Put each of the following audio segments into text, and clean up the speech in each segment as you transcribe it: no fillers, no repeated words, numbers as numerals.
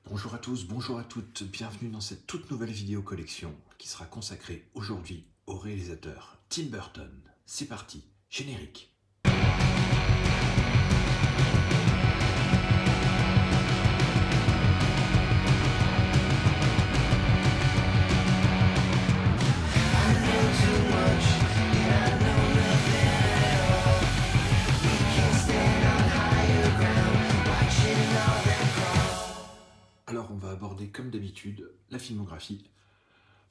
Bonjour à tous, bonjour à toutes, bienvenue dans cette toute nouvelle vidéo collection qui sera consacrée aujourd'hui au réalisateur Tim Burton. C'est parti, générique. Alors on va aborder comme d'habitude la filmographie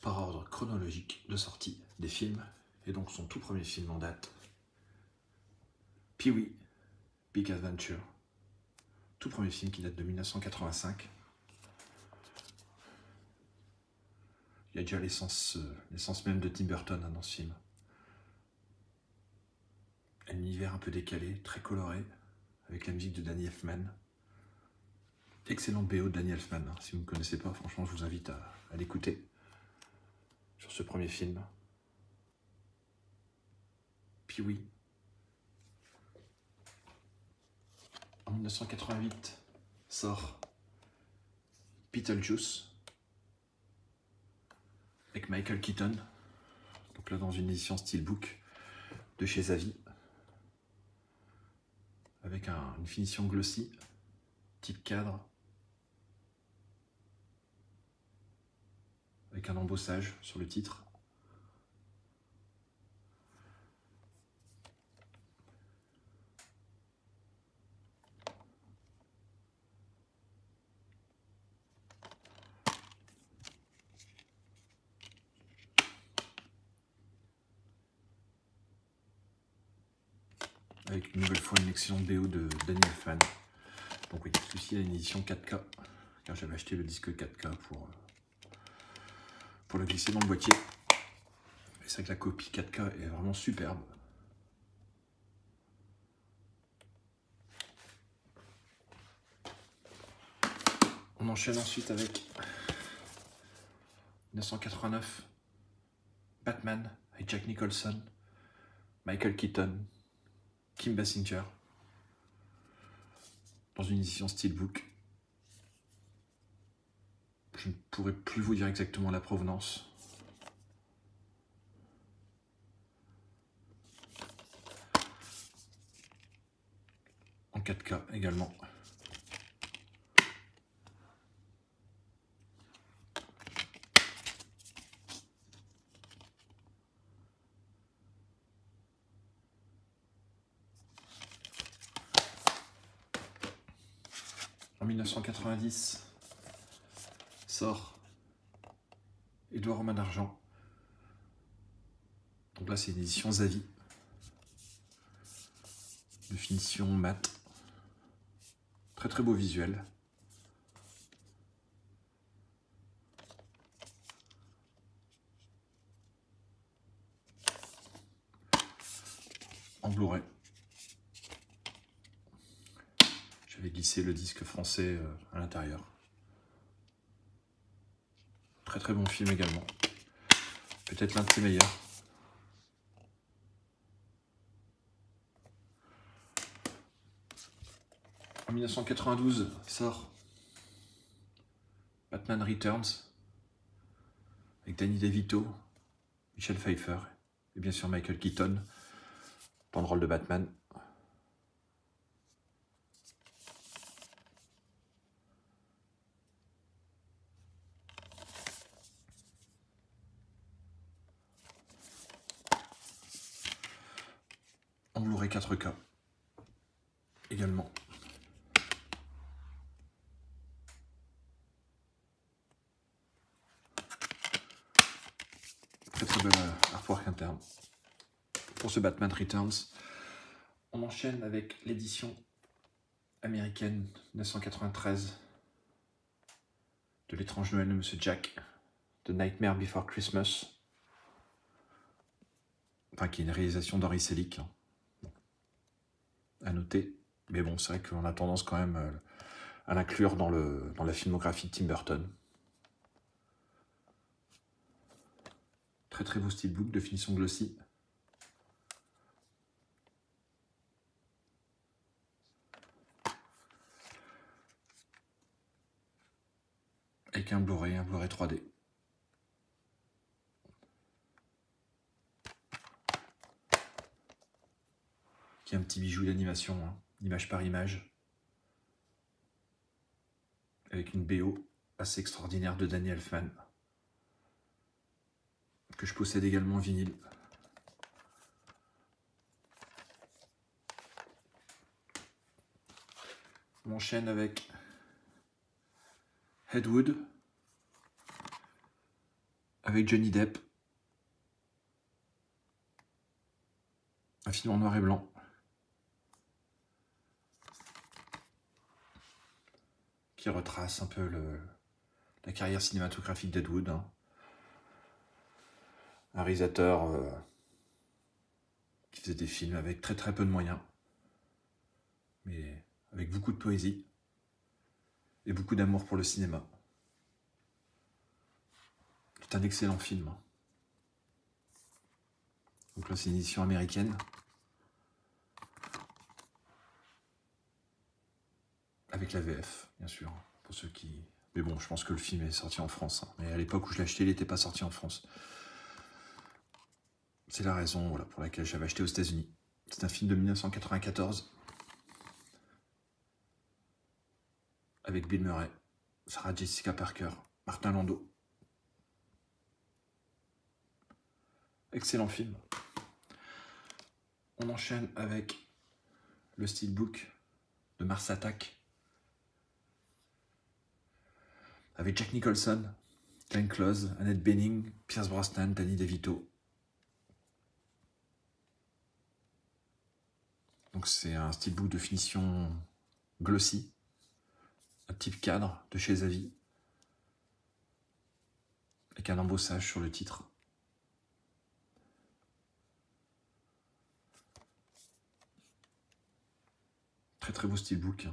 par ordre chronologique de sortie des films, et donc son tout premier film en date, Pee-wee, Big Adventure, tout premier film qui date de 1985. Il y a déjà l'essence même de Tim Burton dans ce film. Un univers un peu décalé, très coloré, avec la musique de Danny Elfman. Excellent BO de Danny Elfman. Si vous ne connaissez pas, franchement, je vous invite à l'écouter sur ce premier film. Pee-wee. En 1988 sort Beetlejuice avec Michael Keaton. Donc là, dans une édition Steelbook de chez Zavi, avec une finition glossy, type cadre, avec un embossage sur le titre. Avec une nouvelle fois une excellente BO de Danny Elfman. Donc oui, celui-ci a une édition 4K, car j'avais acheté le disque 4K pour le glisser dans le boîtier. Et c'est vrai que la copie 4K est vraiment superbe. On enchaîne ensuite avec 1989, Batman avec Jack Nicholson, Michael Keaton, Kim Basinger, dans une édition Steelbook. Je ne pourrais plus vous dire exactement la provenance. En 4K également. En 1990 sort Édouard aux mains d'argent. Donc là, c'est une édition Zavi, de finition mat. Très très beau visuel. En Blu-ray. J'avais glissé le disque français à l'intérieur. Très très bon film également. Peut-être l'un de ses meilleurs. En 1992 sort Batman Returns avec Danny DeVito, Michelle Pfeiffer et bien sûr Michael Keaton dans le rôle de Batman. En Blu-ray 4K également. Très très bel artwork interne pour ce Batman Returns. On enchaîne avec l'édition américaine 1993 de L'étrange Noël de Monsieur Jack, The Nightmare Before Christmas, enfin qui est une réalisation d'Henry Selick, hein. Bon, à noter, mais bon, c'est vrai qu'on a tendance quand même à l'inclure dans la filmographie de Tim Burton. Très très beau steelbook de finition glossy. avec un Blu-ray 3D. Qui est un petit bijou d'animation, hein, image par image. Avec une BO assez extraordinaire de Danny Elfman. Que je possède également en vinyle. On enchaîne avec Ed Wood, avec Johnny Depp. Un film en noir et blanc. Qui retrace un peu la carrière cinématographique d'Ed Wood. Hein. Un réalisateur qui faisait des films avec très peu de moyens. Mais avec beaucoup de poésie. Et beaucoup d'amour pour le cinéma. C'est un excellent film. Donc là, c'est une édition américaine. Avec la VF, bien sûr, pour ceux qui... Mais bon, je pense que le film est sorti en France. Hein. Mais à l'époque où je l'ai acheté, il n'était pas sorti en France. C'est la raison voilà, pour laquelle j'avais acheté aux États-Unis. C'est un film de 1994. Avec Bill Murray, Sarah Jessica Parker, Martin Landau. Excellent film. On enchaîne avec le Steelbook de Mars Attack. Avec Jack Nicholson, Glenn Close, Annette Bening, Pierce Brosnan, Danny DeVito. Donc c'est un steelbook de finition glossy, un type cadre de chez Zavi, avec un embossage sur le titre. Très beau steelbook.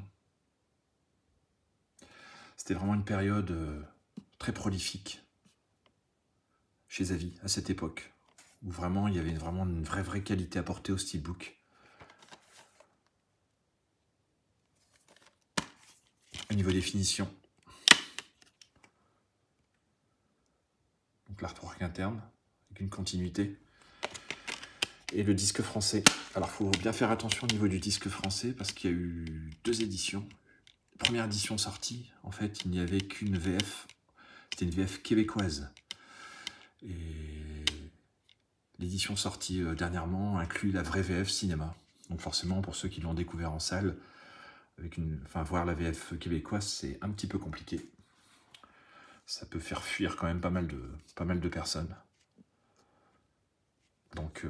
C'était vraiment une période très prolifique chez Zavi à cette époque, où vraiment il y avait vraiment une vraie qualité apportée au steelbook. Au niveau des finitions. Donc l'artwork interne, avec une continuité. Et le disque français. Alors il faut bien faire attention au niveau du disque français, parce qu'il y a eu 2 éditions. La première édition sortie, en fait, il n'y avait qu'une VF. C'était une VF québécoise. Et l'édition sortie dernièrement inclut la vraie VF cinéma. Donc forcément, pour ceux qui l'ont découvert en salle, voir la VF québécoise, c'est un petit peu compliqué. Ça peut faire fuir quand même pas mal de personnes. Donc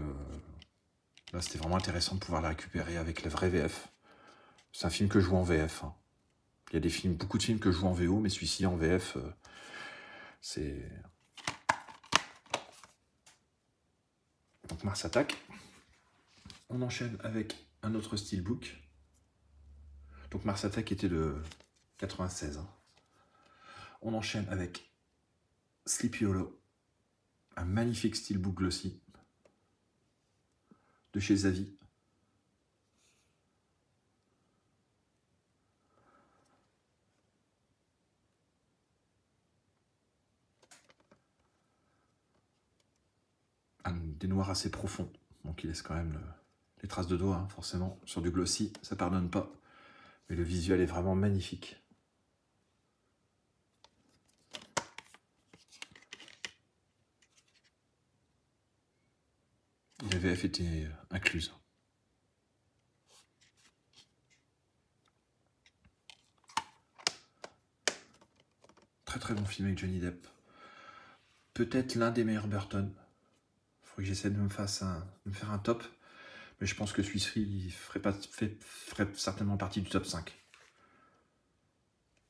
là, c'était vraiment intéressant de pouvoir la récupérer avec la vraie VF. C'est un film que je joue en VF. Hein. Il y a beaucoup de films que je joue en VO, mais celui-ci en VF, c'est... Donc Mars Attack. On enchaîne avec un autre steelbook. Donc Mars Attack était de 96. Hein. On enchaîne avec Sleepy Hollow, un magnifique steelbook glossy de chez Zavi. Des noirs assez profonds, donc il laisse quand même les traces de doigts, hein, forcément. Sur du glossy, ça pardonne pas. Mais le visuel est vraiment magnifique. La VF était incluse. Très bon film avec Johnny Depp. Peut-être l'un des meilleurs Burton. Il faudrait que j'essaie de me faire un top. Mais je pense que celui-ci ferait certainement partie du top 5.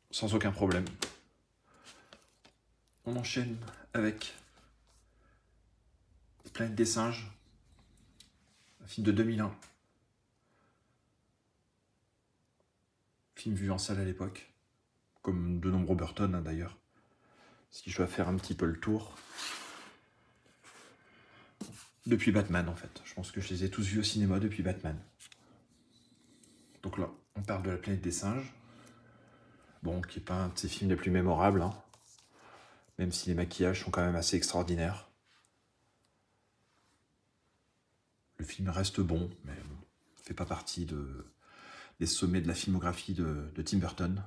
Sans aucun problème. On enchaîne avec Planète des singes. Un film de 2001. Film vu en salle à l'époque. Comme de nombreux Burton hein, d'ailleurs. Si je dois faire un petit peu le tour. Depuis Batman en fait. Je pense que je les ai tous vus au cinéma depuis Batman. Donc là, on parle de La Planète des singes. Bon, qui n'est pas un de ses films les plus mémorables. Hein. même si les maquillages sont quand même assez extraordinaires. Le film reste bon, mais bon, ne fait pas partie des sommets de la filmographie de Tim Burton.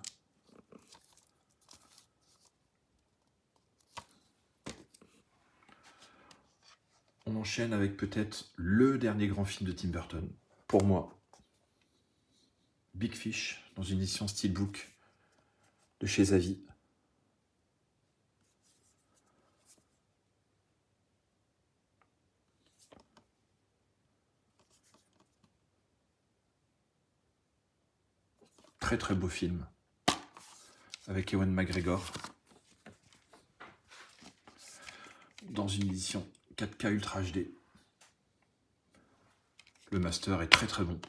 On enchaîne avec peut-être le dernier grand film de Tim Burton, pour moi. Big Fish, dans une édition Steelbook de chez Zavi. Très très beau film, avec Ewan McGregor, dans une édition 4K Ultra HD. Le master est très très bon.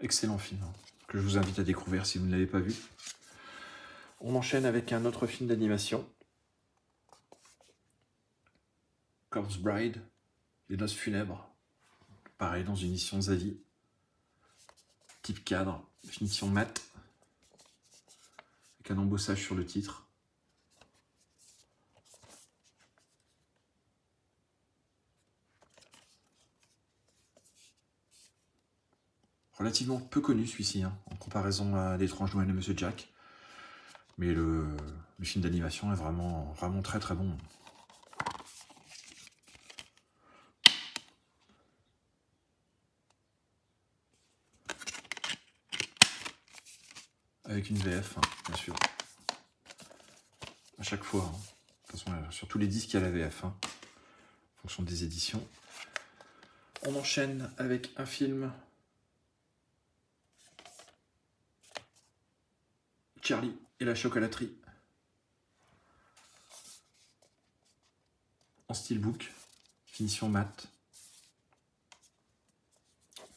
Excellent film, hein, que je vous invite à découvrir si vous ne l'avez pas vu. On enchaîne avec un autre film d'animation. Corpse Bride, Les Noces Funèbres. Pareil, dans une édition Zavi. Type cadre, finition mat. Avec un embossage sur le titre. Relativement peu connu celui-ci, hein, en comparaison à L'étrange Noël de Monsieur Jack. Mais le film d'animation est vraiment très très bon. Avec une VF, hein, bien sûr. À chaque fois. Hein. De toute façon, sur tous les disques, il y a la VF, hein, en fonction des éditions. On enchaîne avec un film. Charlie et la chocolaterie. En steelbook, finition mat.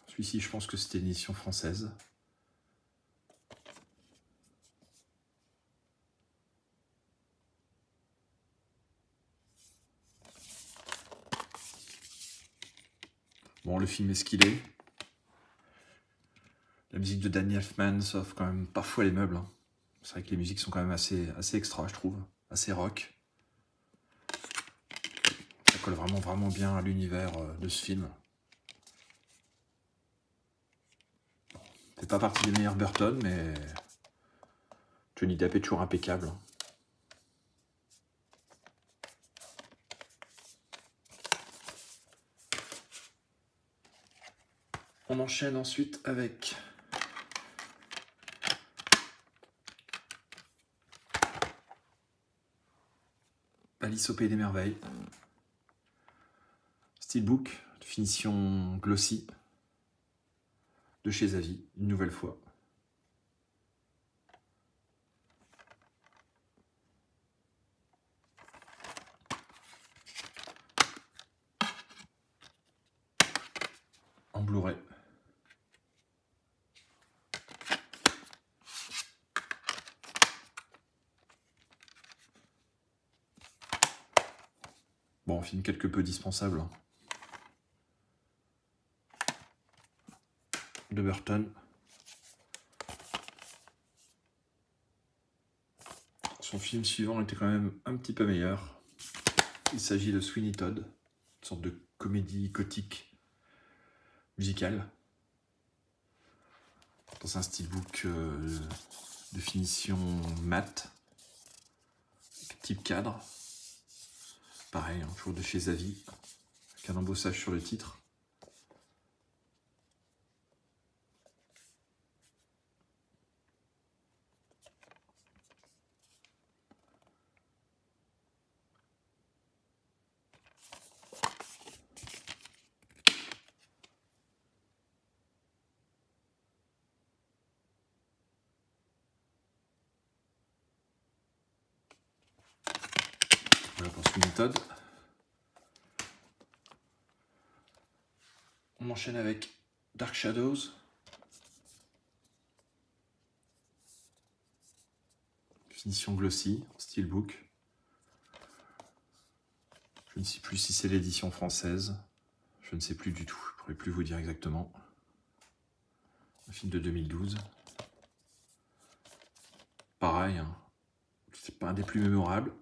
Celui-ci, je pense que c'était une édition française. Bon, le film est ce qu'il est. La musique de Danny Elfman sauve quand même parfois les meubles. Hein. C'est vrai que les musiques sont quand même assez extra, je trouve. Assez rock. Ça colle vraiment bien à l'univers de ce film. Bon, c'est pas partie des meilleurs Burton, mais Johnny Depp est toujours impeccable. Hein. On enchaîne ensuite avec Alice au Pays des Merveilles. Steelbook, finition glossy, de chez Zavi, une nouvelle fois. En Blu-ray. Bon, film quelque peu dispensable. De Burton. Son film suivant était quand même un petit peu meilleur. Il s'agit de Sweeney Todd, une sorte de comédie gothique musicale. Dans un steelbook de finition mat, type cadre. Pareil, hein, toujours de chez Zavi, avec un embossage sur le titre. Voilà pour Sweeney Todd. On enchaîne avec Dark Shadows. Finition glossy, steelbook. Je ne sais plus si c'est l'édition française. Je ne sais plus du tout, je ne pourrais plus vous dire exactement. Un film de 2012. Pareil, hein. C'est pas un des plus mémorables.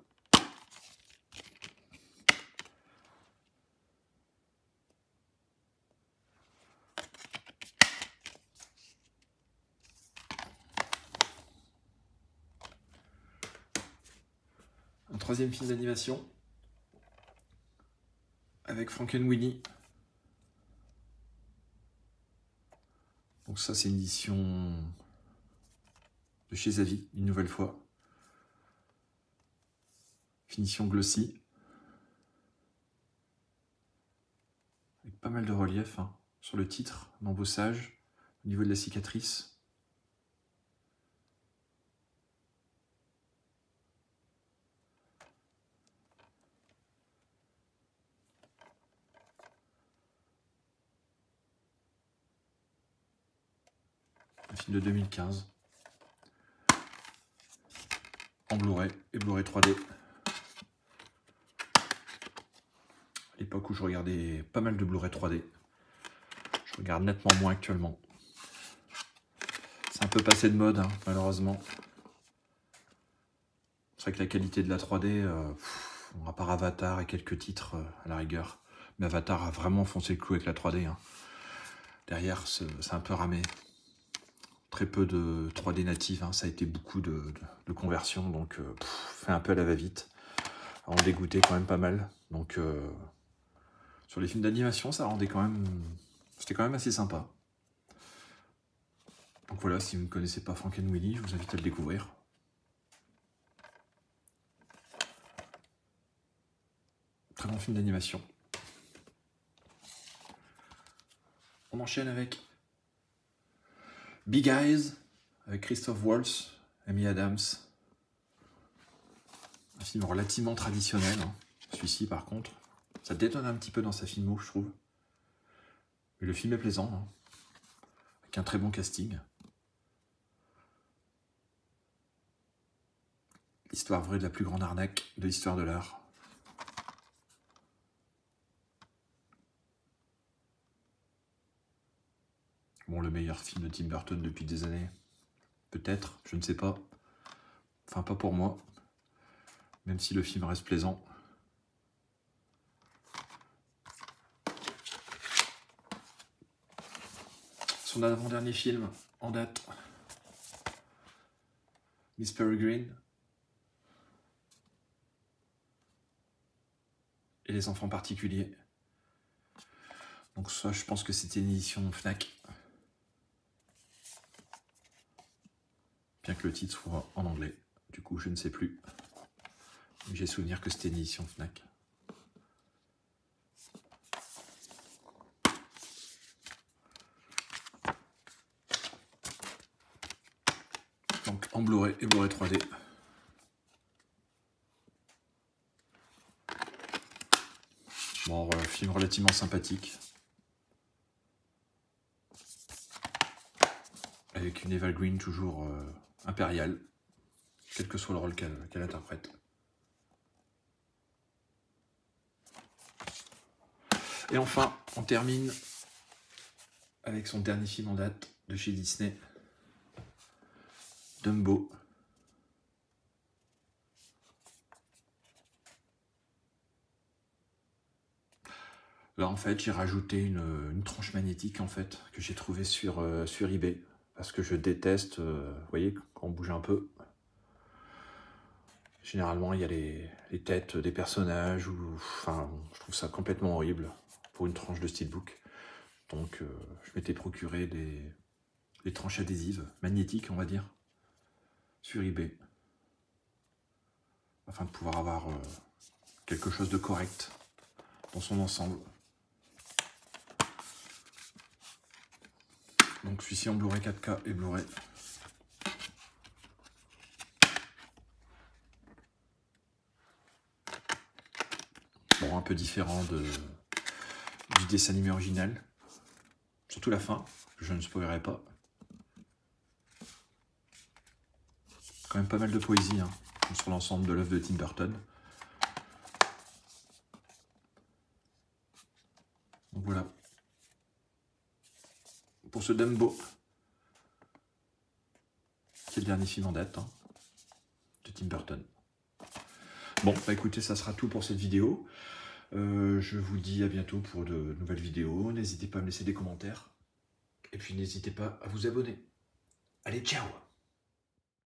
Un troisième film d'animation avec Frankenweenie. Donc ça c'est une édition de chez Zavi, une nouvelle fois. Finition glossy. Avec pas mal de relief hein, sur le titre, l'embossage, au niveau de la cicatrice. Un film de 2015. En Blu-ray et Blu-ray 3D. À l'époque où je regardais pas mal de Blu-ray 3D. Je regarde nettement moins actuellement. C'est un peu passé de mode, hein, malheureusement. C'est vrai que la qualité de la 3D, à part Avatar et quelques titres à la rigueur, mais Avatar a vraiment foncé le clou avec la 3D. Hein. Derrière, c'est un peu ramé. Très peu de 3D native, hein. Ça a été beaucoup de conversion, donc fait un peu à la va-vite. On dégoûtait quand même pas mal. Donc sur les films d'animation, ça rendait quand même... C'était quand même assez sympa. Donc voilà, si vous ne connaissez pas Frankenweenie, je vous invite à le découvrir. Très bon film d'animation. On enchaîne avec Big Eyes, avec Christoph Waltz, Amy Adams. Un film relativement traditionnel, hein. Celui-ci par contre. Ça détonne un petit peu dans sa filmo, je trouve. Mais le film est plaisant, hein. Avec un très bon casting. L'histoire vraie de la plus grande arnaque de l'histoire de l'art. Bon, le meilleur film de Tim Burton depuis des années. Peut-être, je ne sais pas. Enfin, pas pour moi. Même si le film reste plaisant. Son avant-dernier film en date. Miss Peregrine. Et les enfants particuliers. Donc ça, je pense que c'était une édition Fnac. Bien que le titre soit en anglais. Du coup, je ne sais plus. J'ai souvenir que c'était une édition Fnac. Donc en Blu-ray et Blu-ray 3D. Bon, film relativement sympathique. Avec une Eva Green toujours impériale, quel que soit le rôle qu'elle interprète. Et enfin, on termine avec son dernier film en date de chez Disney, Dumbo. Là, en fait, j'ai rajouté une tranche magnétique, en fait, que j'ai trouvée sur eBay. Parce que je déteste, vous voyez, quand on bouge un peu. Généralement, il y a les têtes des personnages, enfin, je trouve ça complètement horrible pour une tranche de steelbook. Donc, je m'étais procuré des tranches adhésives, magnétiques, on va dire, sur eBay. Afin de pouvoir avoir quelque chose de correct dans son ensemble. Donc celui-ci en Blu-ray 4K et Blu-ray. Bon, un peu différent du dessin animé original. Surtout la fin, je ne spoilerai pas. Quand même pas mal de poésie hein, sur l'ensemble de l'œuvre de Tim Burton. Donc voilà. Pour ce Dumbo, qui est le dernier film en date, hein, de Tim Burton. Bon, bah écoutez, ça sera tout pour cette vidéo. Je vous dis à bientôt pour de nouvelles vidéos. N'hésitez pas à me laisser des commentaires. Et puis n'hésitez pas à vous abonner. Allez, ciao!